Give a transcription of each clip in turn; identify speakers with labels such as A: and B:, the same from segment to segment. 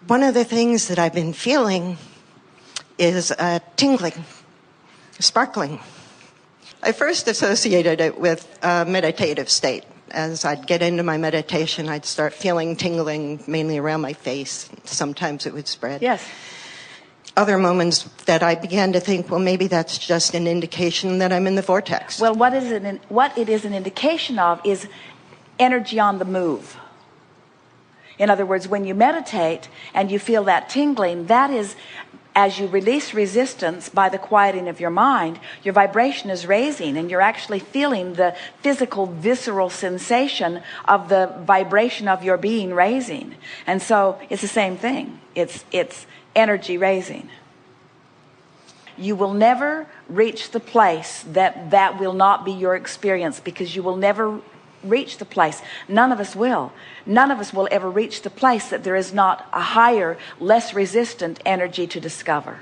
A: One of the things that I've been feeling is tingling, sparkling. I first associated it with a meditative state. As I'd get into my meditation, I'd start feeling tingling mainly around my face. Sometimes it would spread.
B: Yes.
A: Other moments that I began to think, well, maybe that's just an indication that I'm in the vortex.
B: Well, what it is an indication of is energy on the move. In other words, when you meditate and you feel that tingling, that is, as you release resistance by the quieting of your mind, your vibration is raising and you're actually feeling the physical, visceral sensation of the vibration of your being raising. And so it's the same thing. It's energy raising. You will never reach the place that will not be your experience, because you will never reach the place. None of us will. None of us will ever reach the place that there is not a higher, less resistant energy to discover.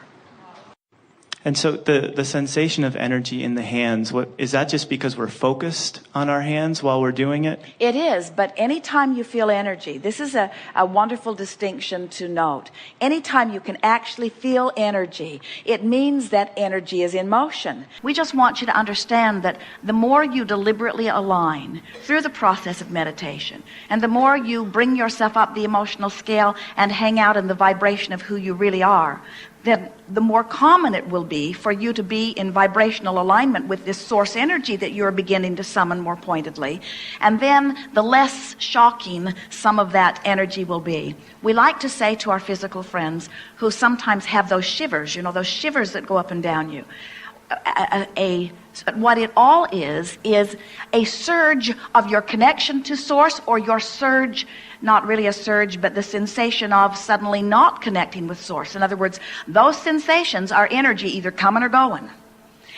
C: And so the sensation of energy in the hands, is that just because we're focused on our hands while we're doing it?
B: It is, but anytime you feel energy, this is a wonderful distinction to note. Anytime you can actually feel energy, it means that energy is in motion. We just want you to understand that the more you deliberately align through the process of meditation, and the more you bring yourself up the emotional scale and hang out in the vibration of who you really are, then the more common it will be for you to be in vibrational alignment with this source energy that you're beginning to summon more pointedly. And then the less shocking some of that energy will be. We like to say to our physical friends who sometimes have those shivers, those shivers that go up and down you, but what it all is a surge of your connection to source, or your surge, not really a surge, but the sensation of suddenly not connecting with source. In other words, those sensations are energy either coming or going.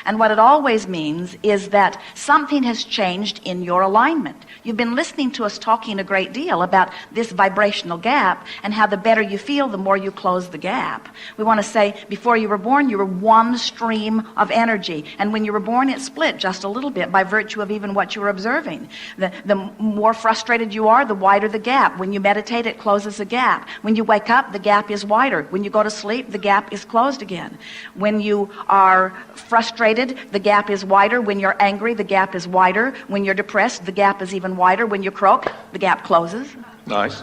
B: And what it always means is that something has changed in your alignment. You've been listening to us talking a great deal about this vibrational gap and how the better you feel, the more you close the gap. We want to say, before you were born, you were one stream of energy. And when you were born, it split just a little bit by virtue of even what you were observing. The more frustrated you are, the wider the gap. When you meditate, it closes the gap. When you wake up, the gap is wider. When you go to sleep, the gap is closed again. When you are frustrated, the gap is wider. When you're angry, the gap is wider. When you're depressed, the gap is even wider. When you croak, the gap closes.
D: Nice.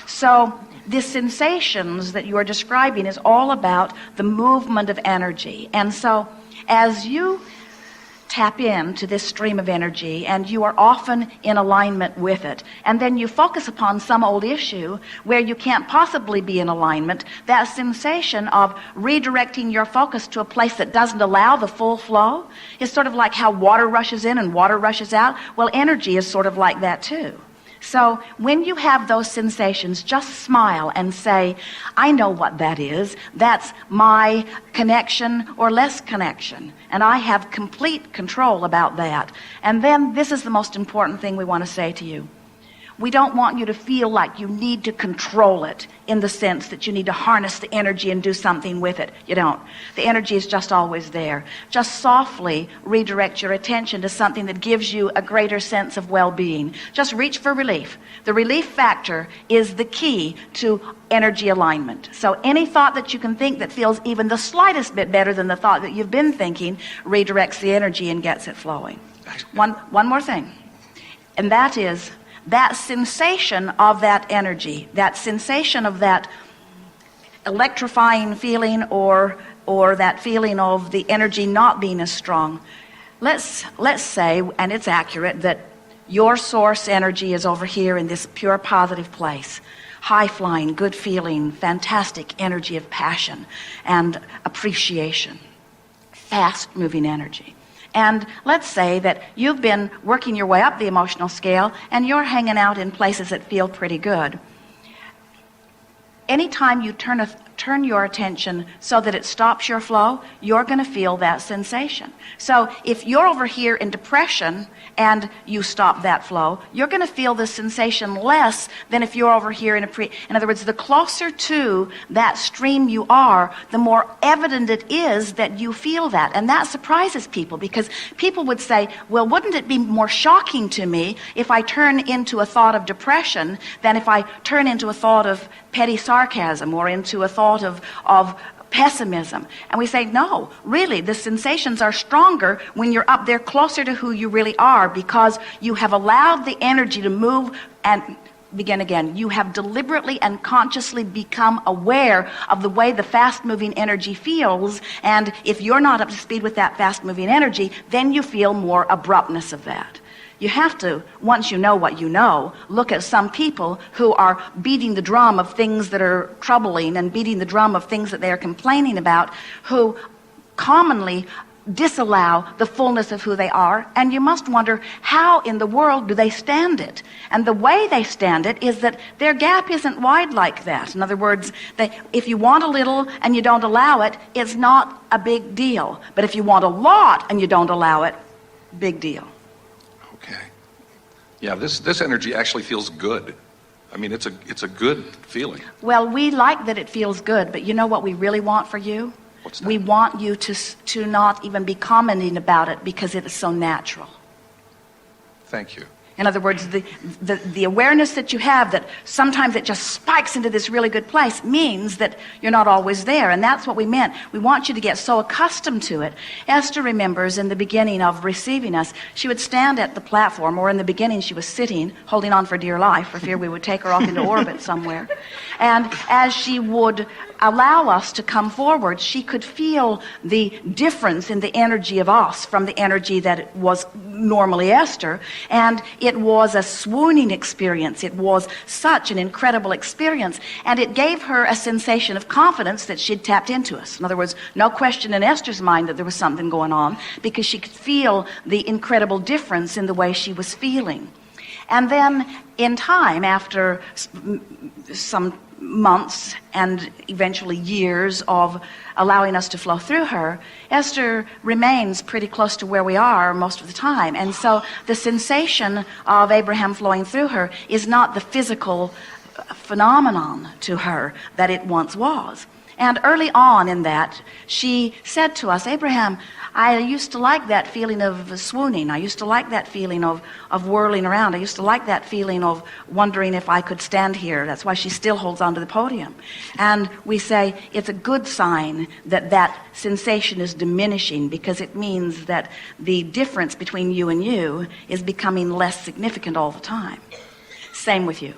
B: So the sensations that you are describing is all about the movement of energy. And so as you tap into this stream of energy, and you are often in alignment with it, and then you focus upon some old issue where you can't possibly be in alignment, that sensation of redirecting your focus to a place that doesn't allow the full flow is sort of like how water rushes in and water rushes out. Well, energy is sort of like that too. So when you have those sensations, just smile and say, I know what that is. That's my connection or less connection. And I have complete control about that. And then this is the most important thing we want to say to you. We don't want you to feel like you need to control it in the sense that you need to harness the energy and do something with it. You don't. The energy is just always there. Just softly redirect your attention to something that gives you a greater sense of well-being. Just reach for relief. The relief factor is the key to energy alignment. So any thought that you can think that feels even the slightest bit better than the thought that you've been thinking redirects the energy and gets it flowing. One more thing, and that is that sensation of that energy, that sensation of that electrifying feeling or that feeling of the energy not being as strong. Let's say, and it's accurate, that your source energy is over here in this pure positive place. High flying, good feeling, fantastic energy of passion and appreciation. Fast moving energy. And let's say that you've been working your way up the emotional scale and you're hanging out in places that feel pretty good. Anytime you turn your attention so that it stops your flow, you're going to feel that sensation. So if you're over here in depression and you stop that flow, you're going to feel the sensation less than if you're over here in in other words, the closer to that stream you are, the more evident it is that you feel that. And that surprises people, because people would say, well, wouldn't it be more shocking to me if I turn into a thought of depression than if I turn into a thought of petty sarcasm or into a thought of pessimism. And we say, no, really, the sensations are stronger when you're up there closer to who you really are, because you have allowed the energy to move and begin again. You have deliberately and consciously become aware of the way the fast-moving energy feels, and if you're not up to speed with that fast-moving energy, then you feel more abruptness of that. You have to, once you know what you know, look at some people who are beating the drum of things that are troubling and beating the drum of things that they are complaining about, who commonly disallow the fullness of who they are, and you must wonder, how in the world do they stand it? And the way they stand it is that their gap isn't wide like that. In other words, if you want a little and you don't allow it, it's not a big deal. But if you want a lot and you don't allow it, big deal.
D: Okay. Yeah, this energy actually feels good. I mean, it's a good feeling.
B: Well, we like that it feels good, but you know what we really want for you?
D: What's that?
B: We want you to not even be commenting about it because it is so natural.
D: Thank you.
B: In other words, the awareness that you have that sometimes it just spikes into this really good place means that you're not always there. And that's what we meant. We want you to get so accustomed to it. Esther remembers in the beginning of receiving us, she would stand at the platform, or in the beginning she was sitting, holding on for dear life for fear we would take her off into orbit somewhere. And as she would allow us to come forward, she could feel the difference in the energy of us from the energy that was normally Esther, and it was a swooning experience. It was such an incredible experience, and it gave her a sensation of confidence that she'd tapped into us. In other words, no question in Esther's mind that there was something going on, because she could feel the incredible difference in the way she was feeling. And then in time, after some months and eventually years of allowing us to flow through her, Esther remains pretty close to where we are most of the time. And so the sensation of Abraham flowing through her is not the physical phenomenon to her that it once was. And early on in that, she said to us, Abraham, I used to like that feeling of swooning. I used to like that feeling of whirling around. I used to like that feeling of wondering if I could stand here. That's why she still holds onto the podium. And we say it's a good sign that that sensation is diminishing, because it means that the difference between you and you is becoming less significant all the time. Same with you.